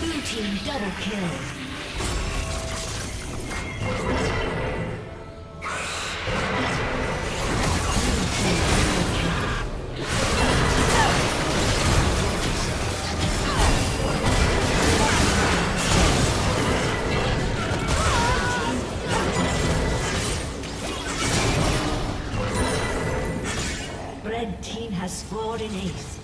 Blue team double kill. Red team has scored an ace.